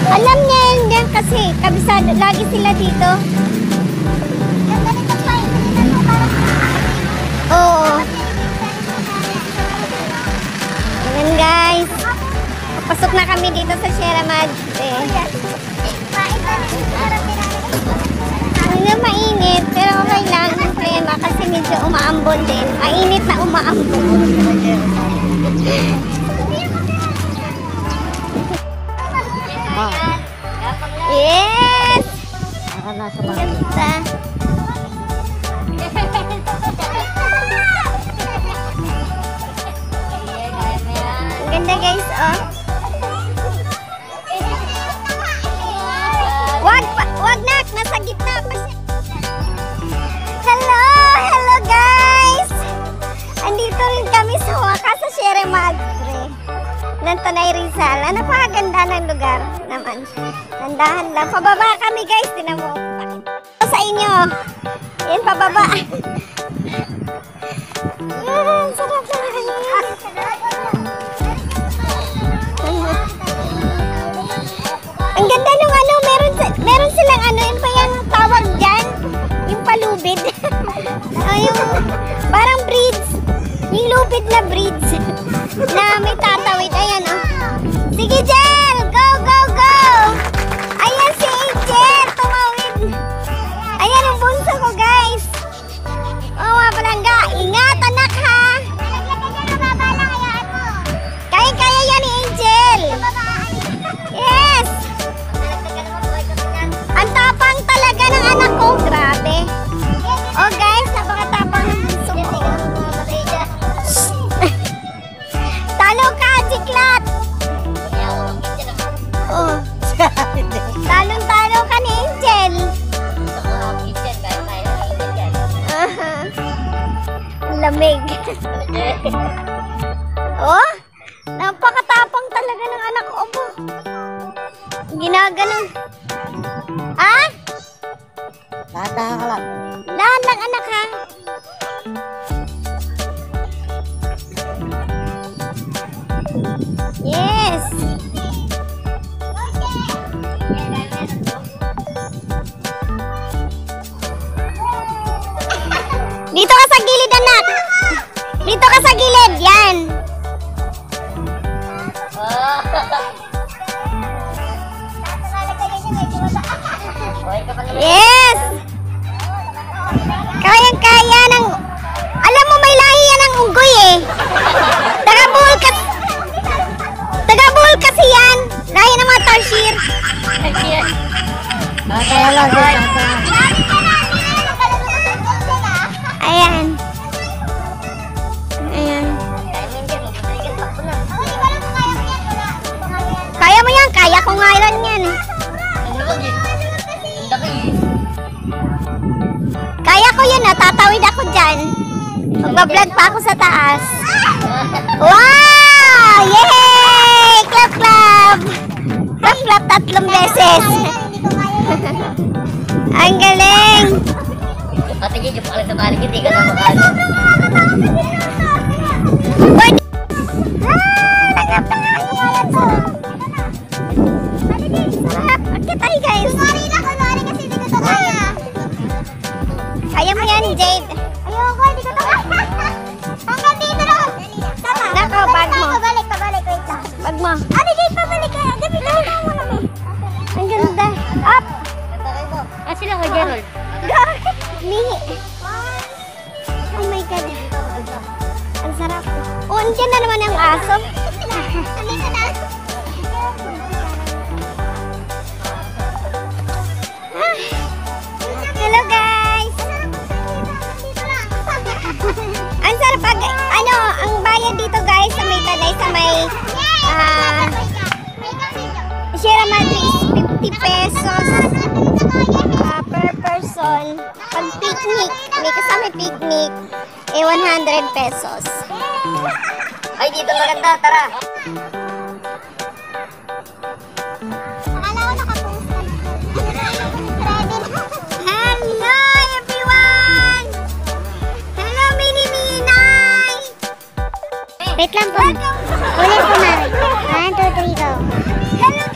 Alam niya yan kasi kabisado lagi sila dito. Oo. Ayan guys. Pasok na kami dito sa Sierra Madre. Hindi mainit pero okay lang ang klima kasi medyo umaambon din. Mainit na umaambon. Yes! Ganda. Ganda guys, oh. Wag na, nasa gitna pa siya. Hello guys! Andito rin kami sa wakas sa Sierra Madre ng Tanay Rizal. Napakaganda ng lugar naman. Nandahan lang. Pababa kami guys. Tinan mo. Sa inyo. Yan, pababa. Yan, sarap na. Ang ganda nung ano, meron silang ano, yun pa yung tawag dyan. Yung palubid. Yung parang bridge. Yung lubid na bridge. Na may tatawid. Ayan, oh. Sige, Jel! Go, go, go! Ayan si Angel! Tumawid! Ayan ang bunso ko, guys! Oo, mga palangga. Ingat, anak, ha! Kaya-kaya yan ni Angel! Yes! Ang tapang talaga ng anak ko. Grabe. Oh, guys, napakatapang ng bunso ko. Talo ka, Jiklat! Oh. Talong-talo ka ni Angel. Lamig. Oh, napakatapang talaga ng anak ko. Opo. Ginaganon. Ha? Dahan ka lang. Dahan lang, anak, ha? Yes. Dito ka sa gilid, anak. Dito ka sa gilid. Yan. Yes. Kayang-kaya ng... Alam mo, may lahi yan ng unggoy eh. Taga-Bohol kasi yan. Lahi ng mga tarsier. Kaya lang, Ayan. Ayan. Kaya mo yan. Kaya ko nga yan. Kaya ko yan. Tatawid ako dyan. Magbablog pa ako sa taas. Wow! Yay! Clap, clap! Clap, clap 3 beses. Ang galing! Patigil yung pala sa balik, hindi ka na makano. Pwede! Tanggap na nga ang wala to. Sarap! Akit tayo guys! Kunwari kasi hindi ko ito kaya. Kaya mo yan, Jade. Ayoko, hindi ko ito kaya. Hanggang dito lang. Nako, bag mo. Pabalik, wait lang. Bag mo. Ano, Jade, pabalik kaya. Dapat lang mo naman. Ang ganda. Up! Sila ko, Gerald. Mihi. Oh my God. Ang sarap. Oh, andyan na naman ang aso. Hello guys. Ang sarap pag, ano, ang bayad dito guys sa may Tanay, sa may Sierra Madre is 50 pesos per person. Pag picnic, may kasama picnic, 100 pesos. Ay, bahay dito maganda, tara. Akala ko nakapost ka. Ready na. Hello everyone! Hello Mini Minay! Wait lang po. Ulit po Mari. 1, 2, 3, go. Hello